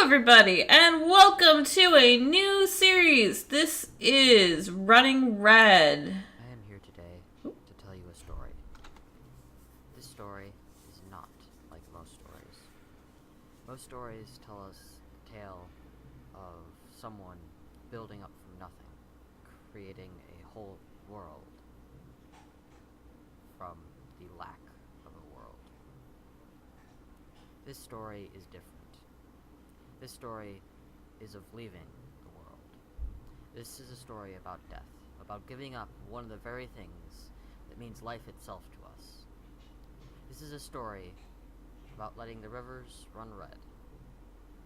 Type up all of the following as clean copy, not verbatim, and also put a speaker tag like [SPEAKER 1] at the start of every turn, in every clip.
[SPEAKER 1] everybody, and welcome to a new series. This is Running Red.
[SPEAKER 2] I am here today to tell you a story. This story is not like most stories. Most stories tell us a tale of someone building up from nothing, creating a whole world from the lack of a world. This story is different. This story is of leaving the world. This is a story about death, about giving up one of the very things that means life itself to us. This is a story about letting the rivers run red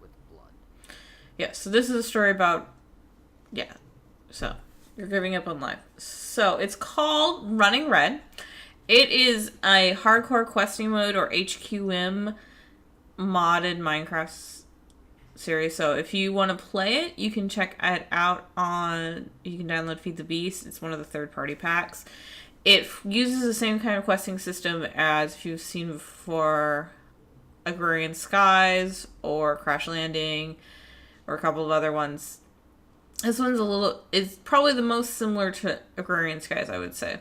[SPEAKER 2] with blood.
[SPEAKER 1] Yeah, so this is a story about, so you're giving up on life. So it's called Running Red. It is a hardcore questing mode or HQM modded Minecraft series. So if you want to play it, you can check it out you can download Feed the Beast. It's one of the third-party packs. It uses the same kind of questing system as if you've seen before Agrarian Skies or Crash Landing or a couple of other ones. This one's it's probably the most similar to Agrarian Skies, I would say.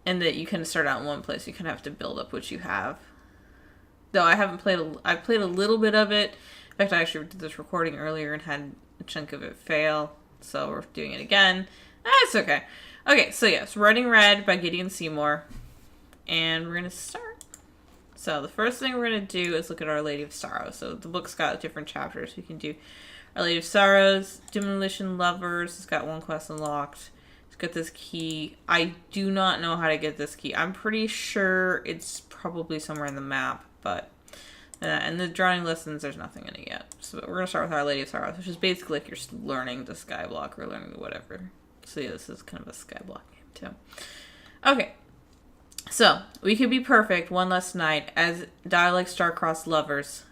[SPEAKER 1] In that you kind of start out in one place. You kind of have to build up what you have. Though I've played a little bit of it. In fact, I actually did this recording earlier and had a chunk of it fail. So we're doing it again. That's okay. Okay, so yes, Running Red by GideonSeymour. And we're going to start. So the first thing we're going to do is look at Our Lady of Sorrows. So the book's got different chapters. We can do Our Lady of Sorrows, Demolition Lovers. It's got one quest unlocked. It's got this key. I do not know how to get this key. I'm pretty sure it's probably somewhere in the map, but... and the drawing lessons, there's nothing in it yet. So we're going to start with Our Lady of Sorrows, which is basically like you're learning the skyblock or learning whatever. So yeah, this is kind of a skyblock game too. Okay. So, we could be perfect one last night as die like star-crossed lovers.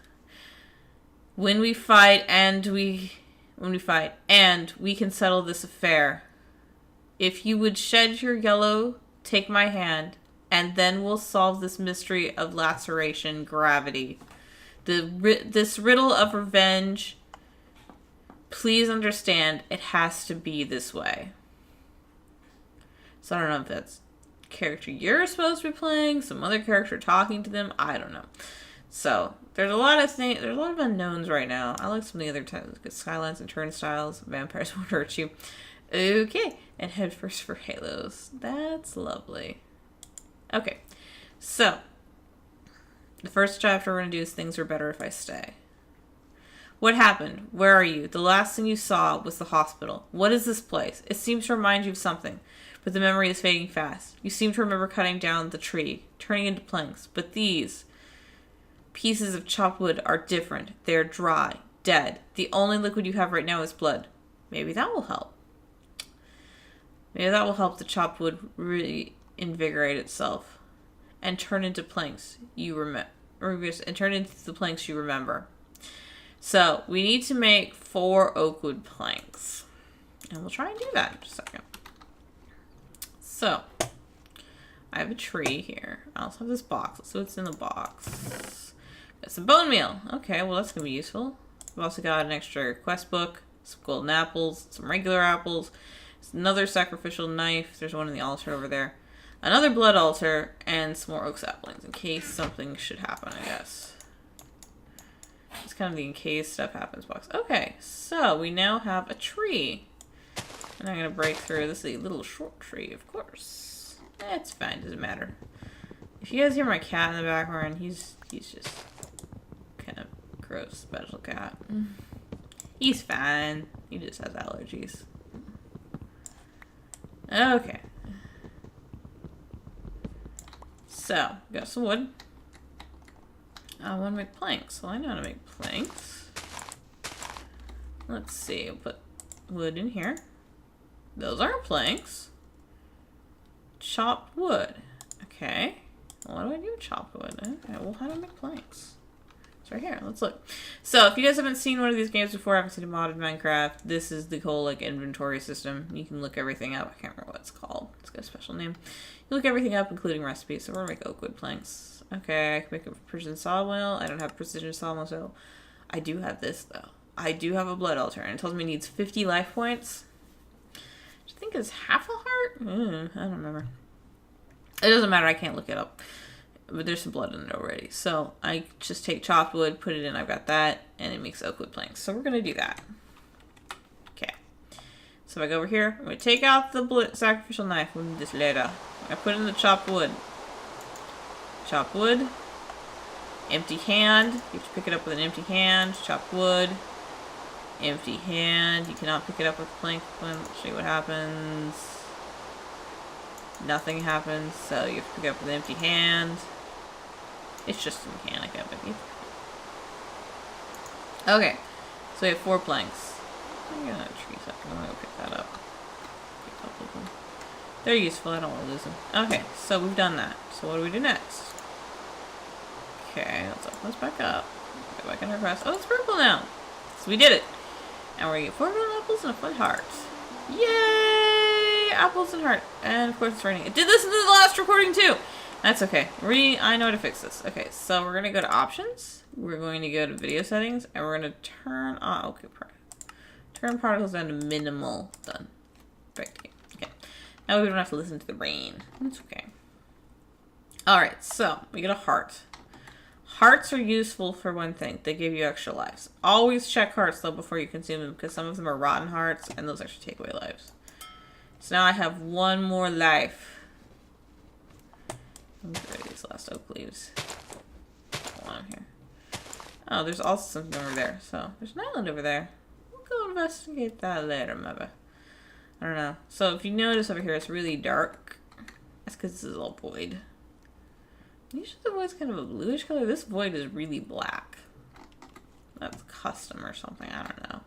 [SPEAKER 1] When we fight and we can settle this affair. If you would shed your yellow, take my hand, and then we'll solve this mystery of laceration gravity. This riddle of revenge, please understand, it has to be this way. So I don't know if that's character you're supposed to be playing, some other character talking to them, I don't know. So there's a lot of unknowns right now. I like some of the other types, like skylines and turnstiles, vampires won't hurt you. Okay, and head first for halos. That's lovely. Okay, so the first chapter we're going to do is Things Are Better If I Stay. What happened? Where are you? The last thing you saw was the hospital. What is this place? It seems to remind you of something, but the memory is fading fast. You seem to remember cutting down the tree, turning into planks, but these pieces of chopped wood are different. They're dry, dead. The only liquid you have right now is blood. Maybe that will help. Maybe that will help the chopped wood reinvigorate itself and turn into planks you remember. And turn into the planks you remember. So we need to make 4 oak wood planks, and we'll try and do that in just a second. So I have a tree here. I also have this box. Let's see what's in the box. Got some bone meal. Okay, well that's gonna be useful. We've also got an extra quest book, some golden apples, some regular apples. Another sacrificial knife. There's one in the altar over there. Another blood altar, and some more oak saplings in case something should happen, I guess. It's kind of the in case stuff happens box. Okay, so we now have a tree. And I'm going to break through. This is a little short tree, of course. It's fine, doesn't matter. If you guys hear my cat in the background, he's just kind of gross, special cat. He's fine. He just has allergies. Okay. So, got some wood. I want to make planks. Well, I know how to make planks. Let's see. I'll put wood in here. Those aren't planks. Chopped wood. Okay. Well, what do I do with chopped wood? Okay, well, how do I make planks? It's right here. Let's look. So, if you guys haven't seen one of these games before, haven't seen a modded Minecraft, this is the whole, like, inventory system. You can look everything up. I can't remember what it's called. It's got a special name. You look everything up, including recipes. So, we're going to make oak wood planks. Okay, I can make a precision sawmill. I don't have precision sawmill, so I do have this, though. I do have a blood altar, and it tells me it needs 50 life points. Which I think is half a heart? I don't remember. It doesn't matter, I can't look it up. But there's some blood in it already. So I just take chopped wood, put it in, I've got that, and it makes oak wood planks. So we're going to do that. Okay. So if I go over here, I'm going to take out the sacrificial knife. We'll need this later. I put in the chopped wood. Chopped wood. Empty hand. You have to pick it up with an empty hand. Chopped wood. Empty hand. You cannot pick it up with a plank. I'll show you what happens. Nothing happens, so you have to pick it up with an empty hand. It's just a mechanic, I believe. Okay, so we have 4 planks. I got a tree second. I'm gonna go pick that up. Pick a couple of them. They're useful, I don't want to lose them. Okay, so we've done that. So what do we do next? Okay, let's open this back up. Go back in our quest. Oh, it's purple now! So we did it! And we're gonna get 4 golden apples and a foot heart. Yay! Apples and heart. And of course it's raining. It did this in the last recording too! That's okay. I know how to fix this. Okay, so we're gonna go to options. We're going to go to video settings, and we're gonna turn on. Okay, turn particles down to minimal. Done. Right. Okay. Now we don't have to listen to the rain. That's okay. All right. So we get a heart. Hearts are useful for one thing. They give you extra lives. Always check hearts though before you consume them, because some of them are rotten hearts, and those actually take away lives. So now I have 1 more life. Let me get rid of these last oak leaves. Hold on here. Oh, there's also something over there. So, there's an island over there. We'll go investigate that later, maybe. I don't know. So, if you notice over here, it's really dark. That's because this is all void. Usually the void's kind of a bluish color. This void is really black. That's custom or something. I don't know.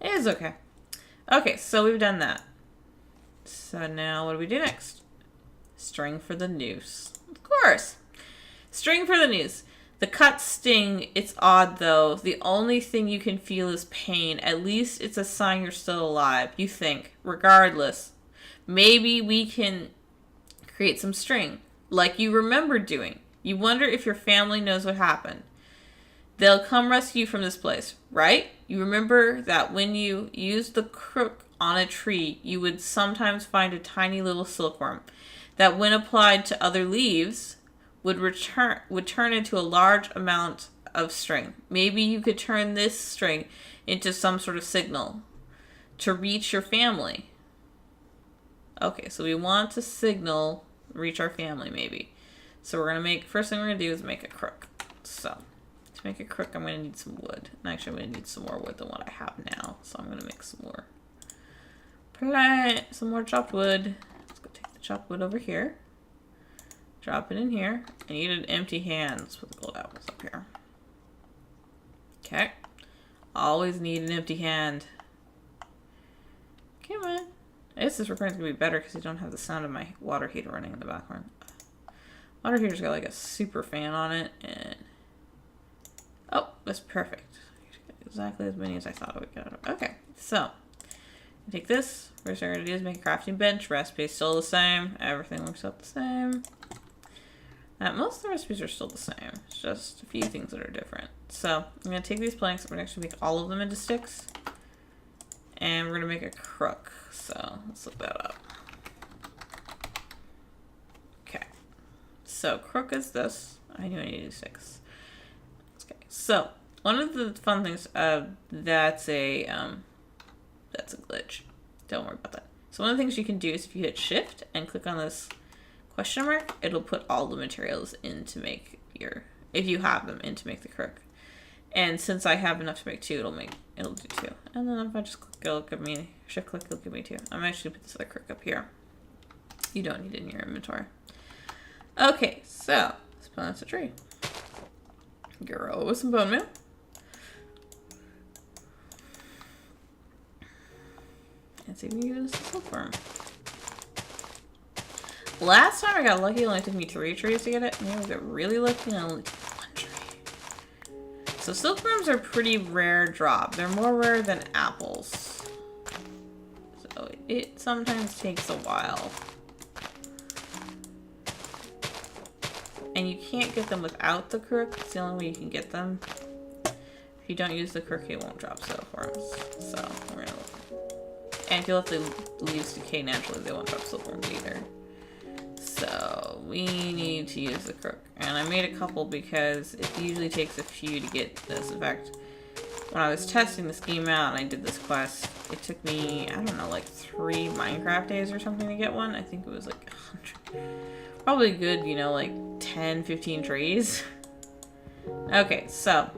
[SPEAKER 1] It is okay. Okay, so we've done that. So now, what do we do next? String for the noose. Of course. String for the noose. The cuts sting. It's odd though. The only thing you can feel is pain. At least it's a sign you're still alive. You think. Regardless. Maybe we can create some string. Like you remember doing. You wonder if your family knows what happened. They'll come rescue you from this place, right? You remember that when you used the crook on a tree, you would sometimes find a tiny little silkworm that when applied to other leaves would turn into a large amount of string. Maybe you could turn this string into some sort of signal to reach your family. Okay, so we want to signal reach our family maybe. So we're gonna first thing we're gonna do is make a crook. So to make a crook, I'm gonna need some wood. And actually I'm gonna need some more wood than what I have now. So I'm gonna make some more. Some more chopped wood. Let's go take the chopped wood over here. Drop it in here. I need an empty hand. Let's put the gold apples up here. Okay. Always need an empty hand. Come on. I guess this recording's gonna be better because you don't have the sound of my water heater running in the background. Water heater's got like a super fan on it, and oh, that's perfect. Exactly as many as I thought I would get out of it. Okay, so take this. First thing we're gonna do is make a crafting bench. Recipe's still the same. Everything looks up the same. Most of the recipes are still the same. It's just a few things that are different. So I'm gonna take these planks. We're gonna actually make all of them into sticks, and we're gonna make a crook. So let's look that up. Okay. So crook is this. I knew I needed 6. Okay. So one of the fun things, that's a glitch. Don't worry about that. So one of the things you can do is if you hit shift and click on this question mark, it'll put all the materials in to make if you have them in to make the crook. And since I have enough to make 2, it'll do 2. And then if I just click, it'll give me, shift click, it'll give me 2. I'm actually gonna put this other crook up here. You don't need it in your inventory. Okay, so let's plant a tree. Grow with some bone meal. And see if we can get us a silkworm. Last time I got lucky, it only took me 3 trees to get it. Maybe I got really lucky and I only took 1 tree. So silkworms are pretty rare drop. They're more rare than apples. So it sometimes takes a while. And you can't get them without the crook. It's the only way you can get them. you don't use the crook, it won't drop silkworms. So we're gonna. And if you let the leaves decay naturally, they won't drop silkworms either. So we need to use the crook. And I made a couple because it usually takes a few to get this. In fact, when I was testing this game out and I did this quest, it took me, I don't know, like 3 Minecraft days or something to get one. I think it was like 100. Probably good, you know, like 10, 15 trees. Okay, so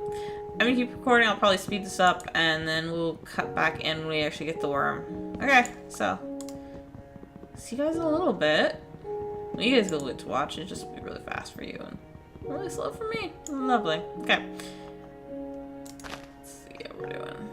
[SPEAKER 1] I'm gonna keep recording. I'll probably speed this up and then we'll cut back in when we actually get the worm. Okay, so see you guys in a little bit. Well, you guys will get to watch it. Just be really fast for you and really slow for me. Lovely. Okay. Let's see how we're doing.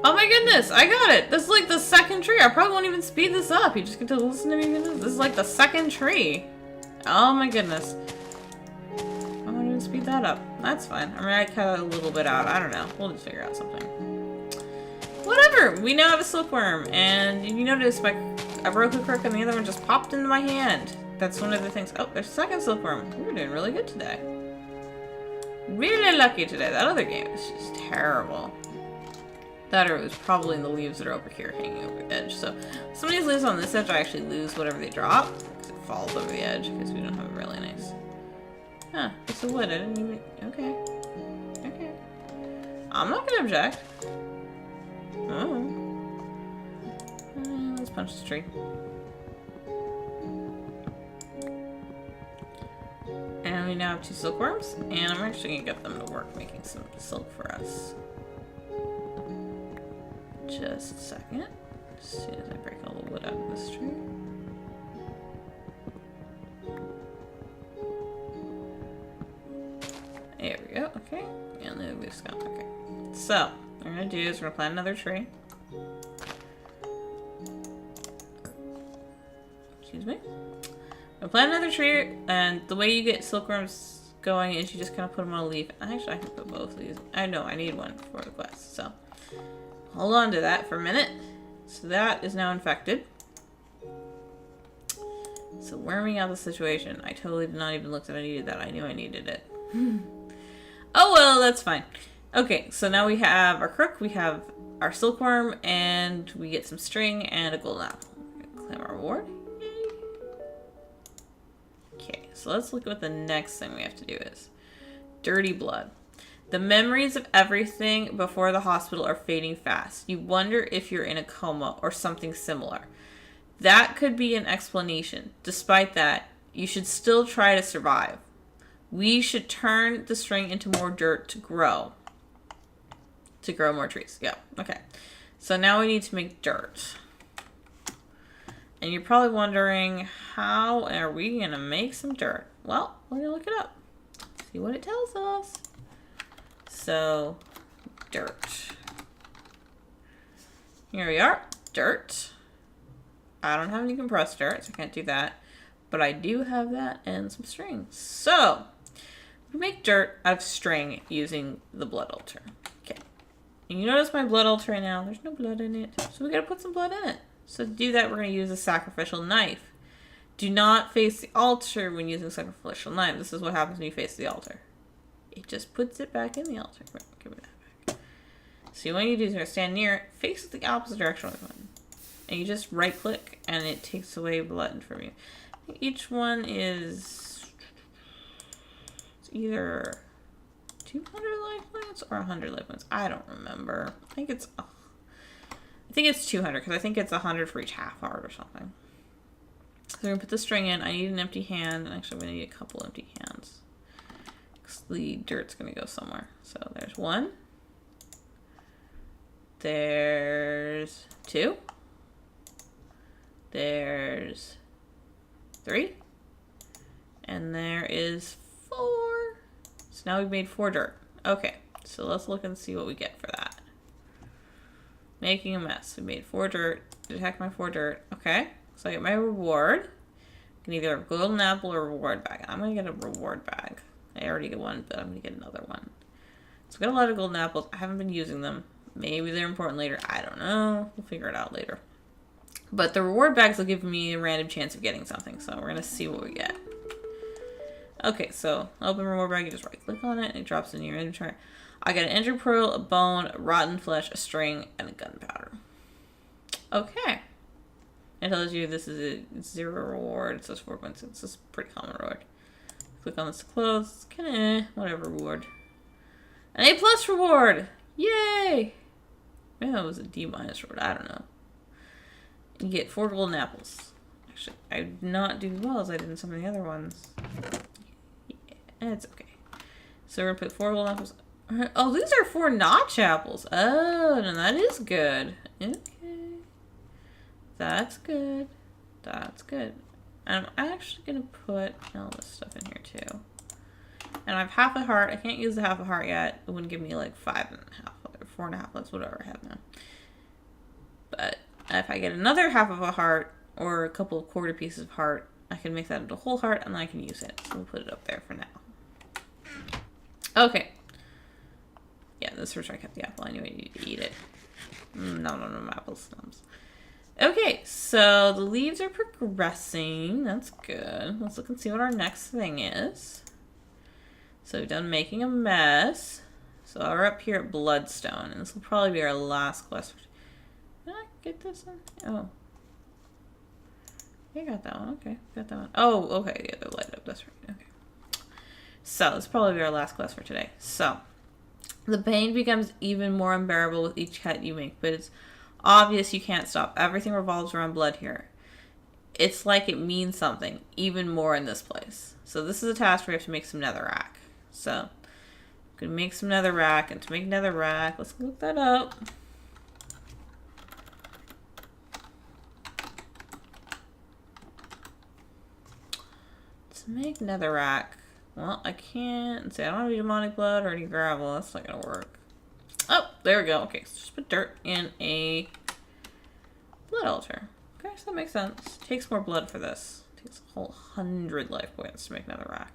[SPEAKER 1] Oh my goodness, I got it! This is like the second tree. I probably won't even speed this up. You just get to listen to me. This is like the second tree. Oh my goodness. I won't even speed that up. That's fine. I mean, I cut a little bit out. I don't know. We'll just figure out something. Whatever! We now have a silkworm. And you notice I broke a crook and the other one just popped into my hand. That's one of the things. Oh, there's a second silkworm. We're doing really good today. Really lucky today. That other game is just terrible. That or it was probably in the leaves that are over here hanging over the edge. So some of these leaves on this edge, I actually lose whatever they drop. Because it falls over the edge because we don't have a really nice... Huh, it's a wood. I didn't even... Okay. Okay. I'm not going to object. Oh. Let's punch this tree. And we now have 2 silkworms. And I'm actually going to get them to work making some silk for us. Just a second. As soon as I break all the wood out of this tree. There we go. Okay. And the leaves gone. Okay. So, what we're going to do is we're going to plant another tree. Excuse me. We'll plant another tree, and the way you get silkworms going is you just kind of put them on a leaf. Actually, I can put both of these. I know, I need one for the quest, so. Hold on to that for a minute. So that is now infected. So worming out the situation. I totally did not even look that I needed that. I knew I needed it. Oh well, that's fine. Okay, so now we have our crook, we have our silkworm, and we get some string and a golden apple. Claim our reward. Okay, so let's look at what the next thing we have to do is. Dirty blood. The memories of everything before the hospital are fading fast. You wonder if you're in a coma or something similar. That could be an explanation. Despite that, you should still try to survive. We should turn the string into more dirt to grow. To grow more trees. Yeah, okay. So now we need to make dirt. And you're probably wondering, how are we going to make some dirt? Well, we're going to look it up. See what it tells us. So, dirt. Here we are. Dirt. I don't have any compressed dirt, so I can't do that. But I do have that and some string. So, we make dirt out of string using the blood altar. Okay. And you notice my blood altar right now, there's no blood in it. So we gotta put some blood in it. So to do that, we're gonna use a sacrificial knife. Do not face the altar when using sacrificial knife. This is what happens when you face the altar. It just puts it back in the altar. Right, give me that back. So what you do is you're gonna stand near it, face it the opposite direction with one. And you just right click and it takes away blood from you. Each one is either 200 life points or 100 life points. I don't remember. I think it's 200 because I think it's 100 for each half heart or something. So we're gonna put the string in. I need an empty hand, and actually I'm gonna need a couple empty hands because the dirt's gonna go somewhere. So there's 1. There's 2. There's 3. And there is 4. So now we've made 4 dirt. Okay, so let's look and see what we get for that. Making a mess. We made 4 dirt. Detect my 4 dirt. Okay, so I get my reward. I can either have a golden apple or a reward bag. I'm going to get a reward bag. I already get one, but I'm gonna get another one. So I got a lot of golden apples. I haven't been using them. Maybe they're important later. I don't know. We'll figure it out later. But the reward bags will give me a random chance of getting something. So we're gonna see what we get. Okay, so open reward bag. You just right click on it and it drops in your inventory. I got an ender pearl, a bone, rotten flesh, a string, and a gunpowder. Okay. It tells you this is a 0 reward. It says 4.6. This is a pretty common reward. Click on this to close. It's kinda whatever reward. An A+ reward! Yay! Maybe that was a D- reward. I don't know. You get 4 golden apples. Actually, I did not do well as I did in some of the other ones. Yeah, it's okay. So we're gonna put 4 golden apples. Oh, these are 4 notch apples. Oh, no, that is good. Okay. That's good. That's good. And I'm actually going to put all this stuff in here too. And I have half a heart. I can't use the half a heart yet. It wouldn't give me like 5.5 or 4.5. That's whatever I have now. But if I get another half of a heart or a couple of quarter pieces of heart, I can make that into a whole heart and then I can use it. So we'll put it up there for now. Okay. Yeah, this is where I kept the apple. I knew I needed to eat it. No, apples. Okay, so the leaves are progressing. That's good. Let's look and see what our next thing is. So we've done making a mess. So we're up here at Bloodstone, and this will probably be our last quest. Did I get this one? Oh. Yeah, I got that one. Okay, got that one. Oh, okay. Yeah, they're lighted up. That's right. Okay. So this will probably be our last quest for today. So the pain becomes even more unbearable with each cut you make, but it's obvious you can't stop. Everything revolves around blood here. It's like it means something, even more in this place. So this is a task where we have to make some netherrack. So I'm going to make some netherrack, and to make netherrack, let's look that up. To make netherrack, well, I can't say I don't have any demonic blood or any gravel. That's not going to work. Oh, there we go. Okay, so just put dirt in a blood altar. Okay, so that makes sense. Takes more blood for this. Takes a whole 100 life points to make netherrack.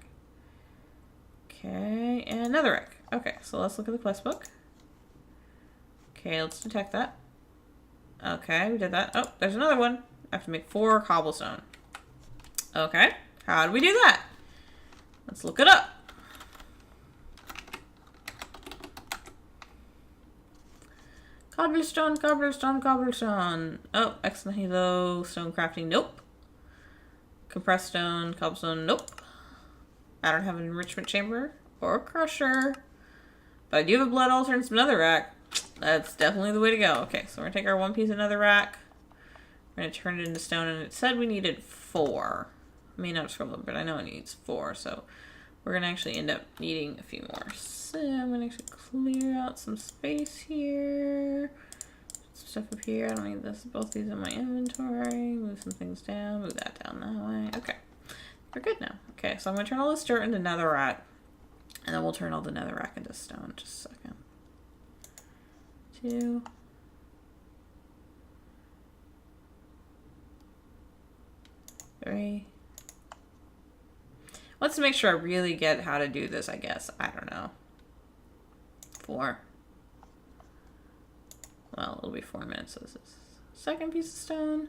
[SPEAKER 1] Okay, and netherrack. Okay, so let's look at the quest book. Okay, let's detect that. Okay, we did that. Oh, there's another one. I have to make 4 cobblestone. Okay, how do we do that? Let's look it up. Cobblestone, cobblestone, cobblestone. Oh, excellent halo, stone crafting, nope. Compressed stone, cobblestone, nope. I don't have an enrichment chamber or a crusher. But I do have a blood altar and some netherrack. That's definitely the way to go. Okay, so we're gonna take our 1 piece of netherrack. We're gonna turn it into stone, and it said we needed 4. I may not scroll up, but I know it needs 4, so we're gonna actually end up needing a few more. So I'm gonna actually clear out some space here. Some stuff up here. I don't need this. Both these in my inventory. Move some things down. Move that down that way. Okay. We're good now. Okay, so I'm gonna turn all this dirt into netherrack. And then we'll turn all the netherrack into stone. Just a second. 2. 3. Let's make sure I really get how to do this, I guess. I don't know. 4. Well, it'll be 4 minutes. So this is second piece of stone.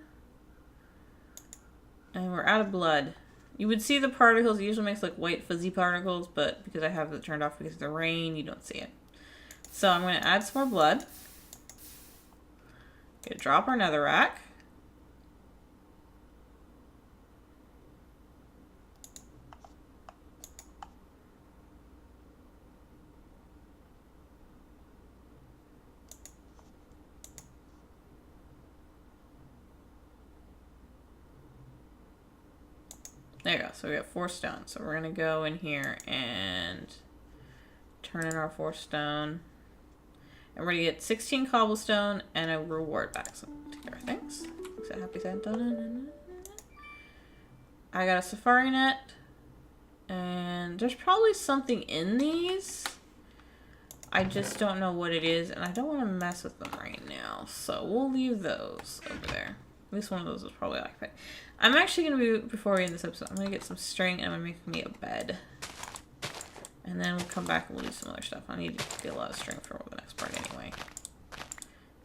[SPEAKER 1] And we're out of blood. You would see the particles. It usually makes like white fuzzy particles, but because I have it turned off because of the rain, you don't see it. So I'm going to add some more blood. Gonna drop our netherrack. There you go. So we got 4 stone. So we're going to go in here and turn in our 4 stone. And we're going to get 16 cobblestone and a reward back. So take our things. So happy sad. I got a safari net. And there's probably something in these. I just don't know what it is. And I don't want to mess with them right now. So we'll leave those over there. At least one of those is probably occupied. I'm actually going to be, before we end this episode, I'm going to get some string and I'm going to make me a bed. And then we'll come back and we'll do some other stuff. I need to get a lot of string for the next part anyway.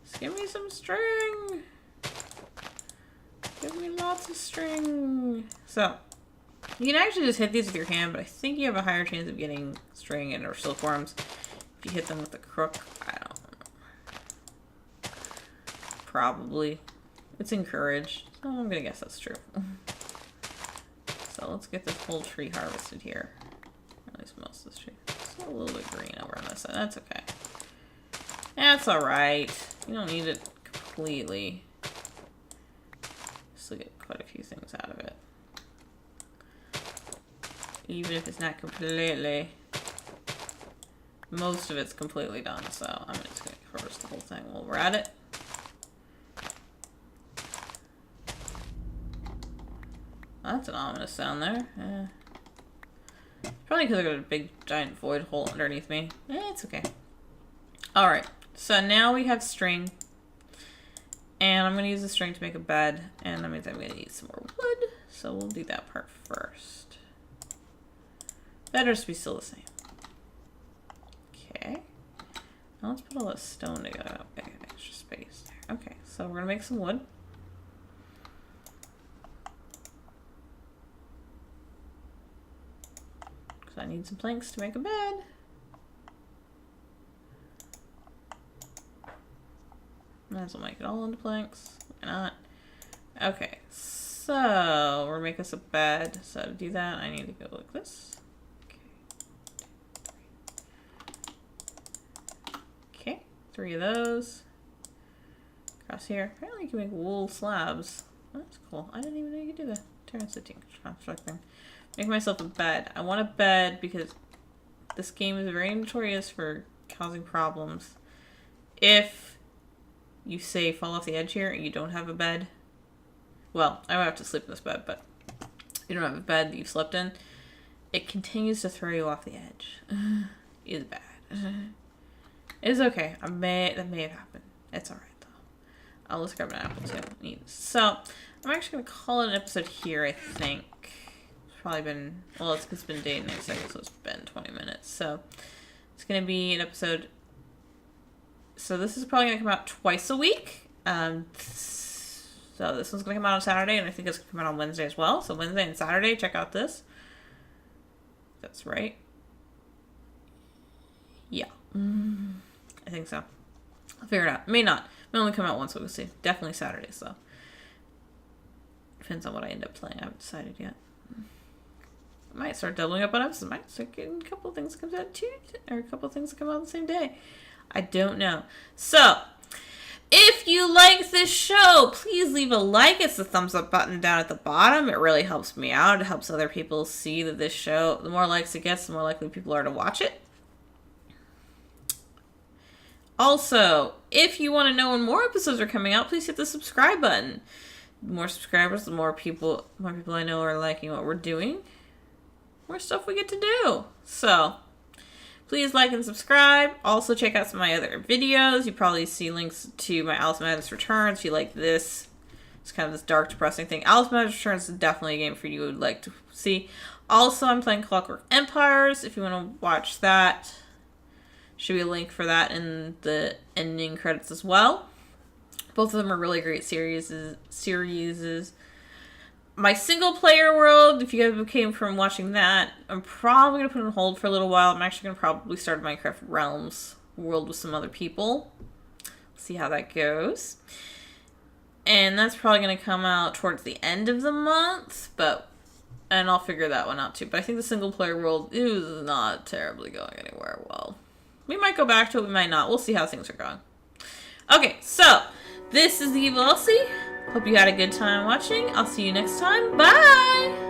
[SPEAKER 1] Just give me some string. Give me lots of string. So, you can actually just hit these with your hand, but I think you have a higher chance of getting string and or silkworms if you hit them with a crook. I don't know. Probably. It's encouraged. So I'm gonna guess that's true. So let's get this whole tree harvested here. At least most of this tree. It's a little bit green over on this side. That's okay. That's alright. You don't need it completely. Still get quite a few things out of it. Even if it's not completely. Most of it's completely done, so I'm just going to harvest the whole thing while we're at it. That's an ominous sound there. Probably because I got a big giant void hole underneath me. It's okay. Alright, so now we have string. And I'm going to use the string to make a bed. And that means I'm going to need some more wood. So we'll do that part first. Better to be still the same. Okay. Now let's put all this stone together. Okay, extra space there. Okay, so we're going to make some wood. I need some planks to make a bed. Might as well make it all into planks. Why not? Okay, so we're making us a bed. So to do that, I need to go like this. Okay, 3 of those. Across here. Apparently you can make wool slabs. Oh, that's cool. I didn't even know you could do that. Terrain-sitting constructing. Make myself a bed. I want a bed because this game is very notorious for causing problems. If you say fall off the edge here and you don't have a bed, well, I would have to sleep in this bed, but you don't have a bed that you've slept in, it continues to throw you off the edge. It's bad. It's okay. That may have happened. It's alright though. Let's grab an apple too. So I'm actually gonna call it an episode here, I think. Probably been, well, it's been day and night cycle, so it's been 20 minutes. So it's gonna be an episode. So this is probably gonna come out twice a week. So this one's gonna come out on Saturday, and I think it's gonna come out on Wednesday as well. So Wednesday and Saturday, check out this. That's right. Yeah, I think so. I'll figure it out. May not. May only come out once. We'll see. Definitely Saturday. So depends on what I end up playing. I haven't decided yet. I might start doubling up on episodes. I might start getting a couple of things that comes out Tuesday, or a couple of things that come out on the same day. I don't know. So, if you like this show, please leave a like. It's the thumbs up button down at the bottom. It really helps me out. It helps other people see that this show, the more likes it gets, the more likely people are to watch it. Also, if you want to know when more episodes are coming out, please hit the subscribe button. The more subscribers, the more people I know are liking what we're doing. More stuff we get to do. So, please like and subscribe. Also, check out some of my other videos. You probably see links to my Alice Madness Returns if you like this. It's kind of this dark, depressing thing. Alice Madness Returns is definitely a game for you would like to see. Also, I'm playing Clockwork Empires. If you want to watch that, should be a link for that in the ending credits as well. Both of them are really great series. My single player world, if you guys came from watching that, I'm probably going to put on hold for a little while. I'm actually going to probably start Minecraft Realms world with some other people. See how that goes. And that's probably going to come out towards the end of the month, and I'll figure that one out too. But I think the single player world is not terribly going anywhere well. We might go back to it, we might not. We'll see how things are going. Okay, so this is theEvilLC. Hope you had a good time watching. I'll see you next time. Bye!